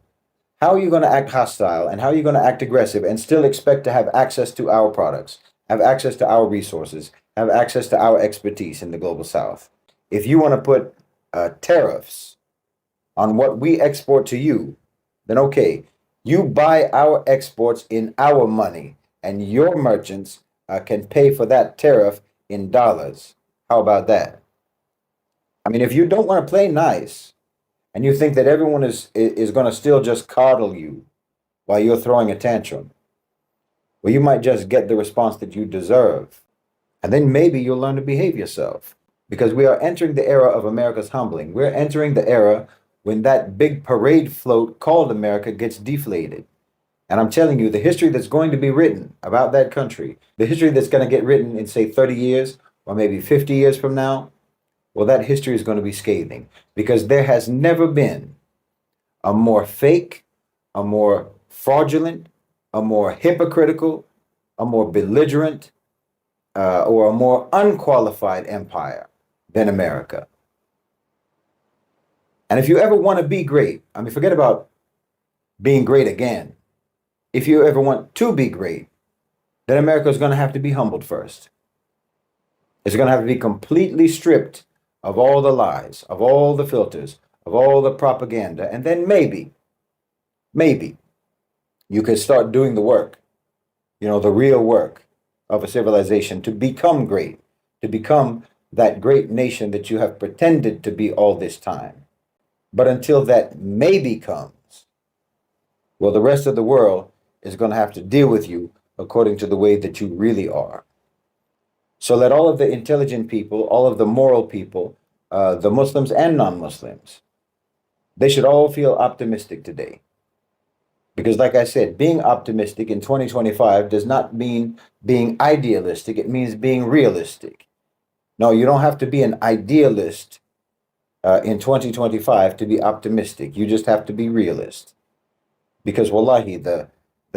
How are you going to act hostile and how are you going to act aggressive and still expect to have access to our products, have access to our resources, have access to our expertise in the global south? If you want to put tariffs on what we export to you, then okay, you buy our exports in our money and your merchants can pay for that tariff in dollars. How about that? I mean, if you don't want to play nice and you think that everyone is going to still just coddle you while you're throwing a tantrum, well, you might just get the response that you deserve. And then maybe you'll learn to behave yourself, because we are entering the era of America's humbling. We're entering the era when that big parade float called America gets deflated. And I'm telling you, the history that's going to be written about that country, the history that's going to get written in, say, 30 years or maybe 50 years from now, well, that history is going to be scathing, because there has never been a more fake, a more fraudulent, a more hypocritical, a more belligerent, or a more unqualified empire than America. And if you ever want to be great, I mean, forget about being great again. If you ever want to be great, then America is going to have to be humbled first. It's going to have to be completely stripped of all the lies, of all the filters, of all the propaganda. And then maybe you could start doing the work, the real work of a civilization to become great, to become that great nation that you have pretended to be all this time. But until that maybe comes, well, the rest of the world is going to have to deal with you according to the way that you really are. So let all of the intelligent people, all of the moral people, the Muslims and non-Muslims, they should all feel optimistic today. Because like I said, being optimistic in 2025 does not mean being idealistic. It means being realistic. No, you don't have to be an idealist in 2025 to be optimistic. You just have to be realist. Because wallahi, the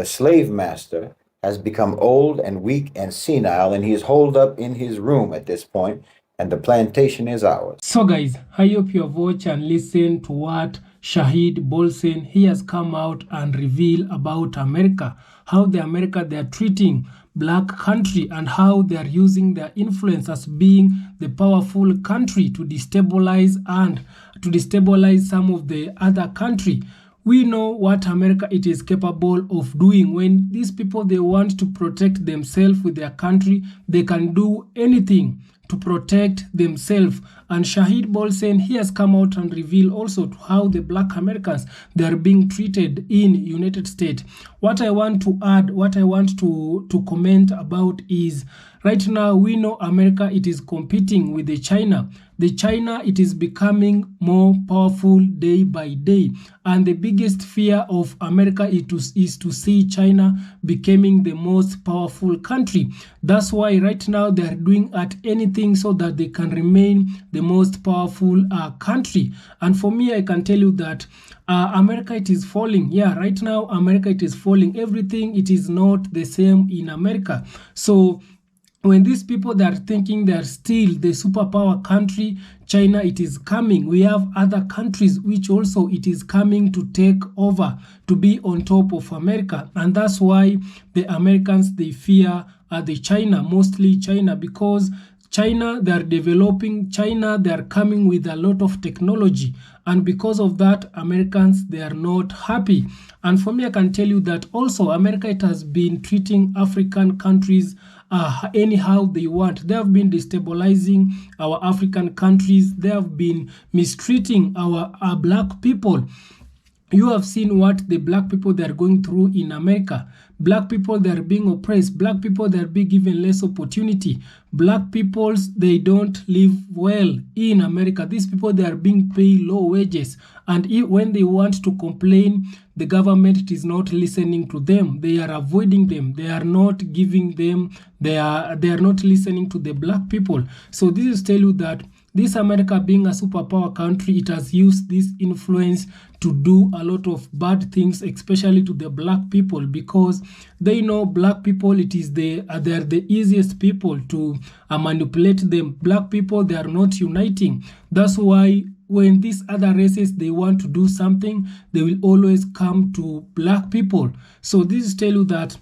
slave master has become old and weak and senile, and he is holed up in his room at this point, and the plantation is ours. So guys, I hope you have watched and listened to what Shahid Bolsen, he has come out and reveal about America, how the America they are treating black country and how they are using their influence as being the powerful country to destabilize some of the other country. We know what America it is capable of doing. When these people they want to protect themselves with their country, they can do anything to protect themselves. And Shahid Bolsen, he has come out and revealed also how the black Americans they are being treated in United States. What I want to add, what I want to comment about is right now we know America it is competing with the China. The China it is becoming more powerful day by day, and the biggest fear of America is to see China becoming the most powerful country. That's why right now they are doing at anything so that they can remain the most powerful country. And for me, I can tell you that America it is falling. Yeah, right now America it is falling. Everything it is not the same in America. So when these people that are thinking they are still the superpower country, China it is coming. We have other countries which also it is coming to take over, to be on top of America. And that's why the Americans they fear the China, mostly China, because China they are developing, China they are coming with a lot of technology, and because of that Americans they are not happy. And for me, I can tell you that also America it has been treating African countries anyhow they want. They have been destabilizing our African countries. They have been mistreating our black people. You have seen what the black people they are going through in America. Black people they are being oppressed. Black people they are being given less opportunity. Black peoples they don't live well in America. These people they are being paid low wages, and when they want to complain, the government is not listening to them. They are avoiding them. They are not giving them. They are not listening to the black people. So this is tell you that this America being a superpower country, it has used this influence to do a lot of bad things, especially to the black people, because they know black people it is they are the easiest people to manipulate them. Black people they are not uniting. That's why when these other races they want to do something, they will always come to black people. So this is tell you that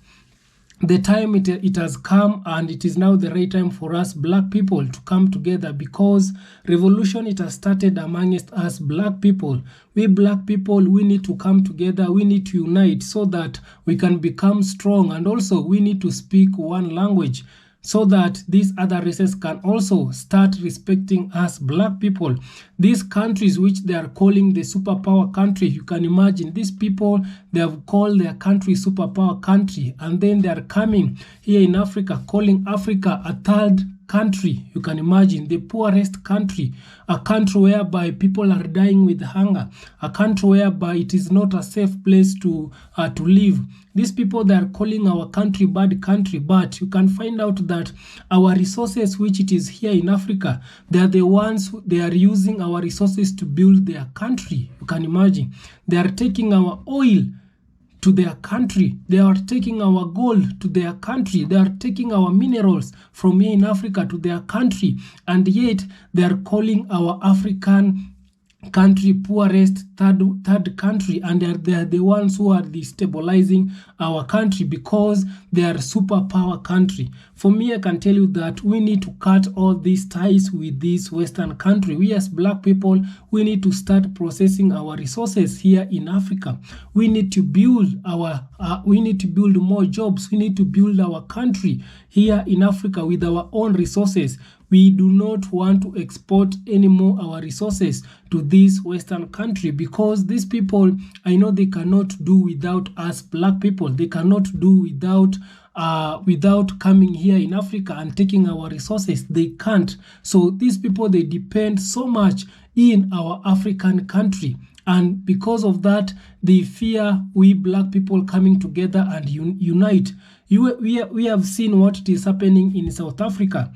the time it has come, and it is now the right time for us black people to come together, because revolution it has started amongst us black people. We black people we need to come together, we need to unite so that we can become strong, and also we need to speak one language so that these other races can also start respecting us black people. These countries which they are calling the superpower country, you can imagine these people, they have called their country superpower country, and then they are coming here in Africa, calling Africa a third country. You can imagine the poorest country, a country whereby people are dying with hunger, a country whereby it is not a safe place to live. These people they are calling our country bad country, but you can find out that our resources which it is here in Africa, they are the ones they are using our resources to build their country. You can imagine they are taking our oil to their country, they are taking our gold to their country, they are taking our minerals from here in Africa to their country, and yet they are calling our African country poorest third country, and they are the ones who are destabilizing our country because they are superpower country. For me, I can tell you that we need to cut all these ties with this Western country. We as black people, we need to start processing our resources here in Africa. We need to build more jobs. We need to build our country here in Africa with our own resources. We do not want to export anymore our resources to this Western country, because these people, I know they cannot do without us black people. They cannot do without coming here in Africa and taking our resources. They can't. So these people, they depend so much in our African country. And because of that, they fear we black people coming together and unite. We have seen what is happening in South Africa.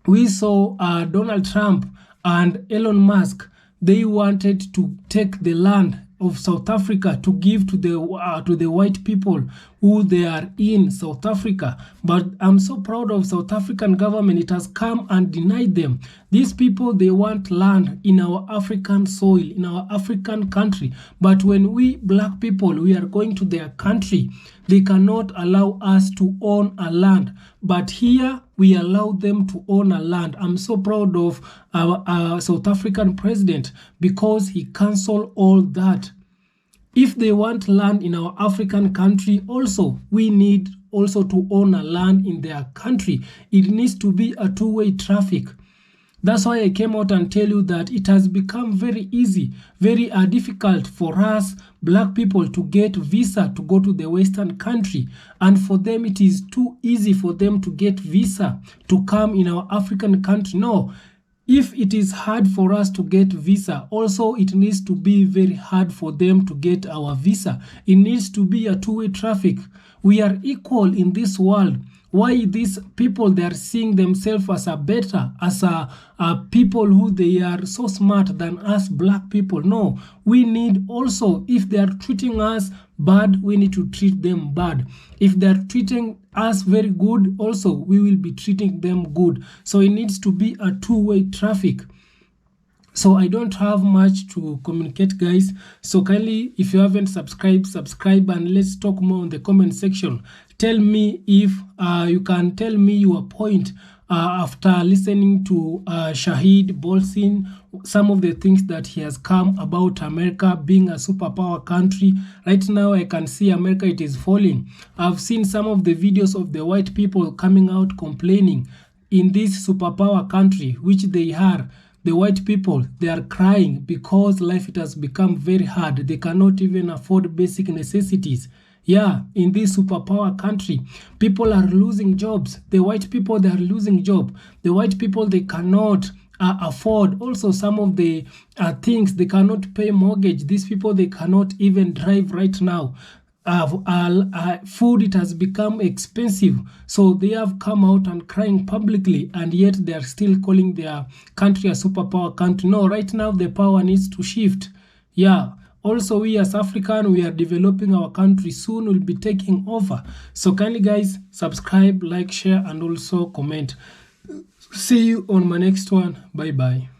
We saw Donald Trump and Elon Musk. They wanted to take the land of South Africa to give to the white people who they are in South Africa. But I'm so proud of South African government. It has come and denied them. These people, they want land in our African soil, in our African country. But when we black people, we are going to their country, they cannot allow us to own a land. But here, we allow them to own a land. I'm so proud of our South African president, because he canceled all that. If they want land in our African country also, we need also to own a land in their country. It needs to be a two-way traffic. That's why I came out and tell you that it has become very easy, very difficult for us black people to get visa to go to the Western country. And for them, it is too easy for them to get visa to come in our African country. No. If it is hard for us to get visa, also it needs to be very hard for them to get our visa. It needs to be a two-way traffic. We are equal in this world. Why these people, they are seeing themselves as a better, as a people who they are so smart than us black people? No, we need also, if they are treating us bad, we need to treat them bad. If they are treating us very good, also we will be treating them good. So it needs to be a two-way traffic. So I don't have much to communicate, guys. So kindly, if you haven't subscribed, subscribe, and let's talk more in the comment section. Tell me if you can tell me your point after listening to Shahid Bolsin, some of the things that he has come about America being a superpower country. Right now, I can see America, it is falling. I've seen some of the videos of the white people coming out complaining in this superpower country, which they are. The white people, they are crying because life, it has become very hard. They cannot even afford basic necessities. Yeah, in this superpower country, people are losing jobs. The white people, they are losing jobs. The white people, they cannot afford also some of the things. They cannot pay mortgage. These people, they cannot even drive right now. Food, it has become expensive. So they have come out and crying publicly, and yet they are still calling their country a superpower country. No, right now the power needs to shift. Yeah. Also, we as African, we are developing our country. Soon we'll be taking over. So kindly, guys, subscribe, like, share, and also comment. See you on my next one. Bye-bye.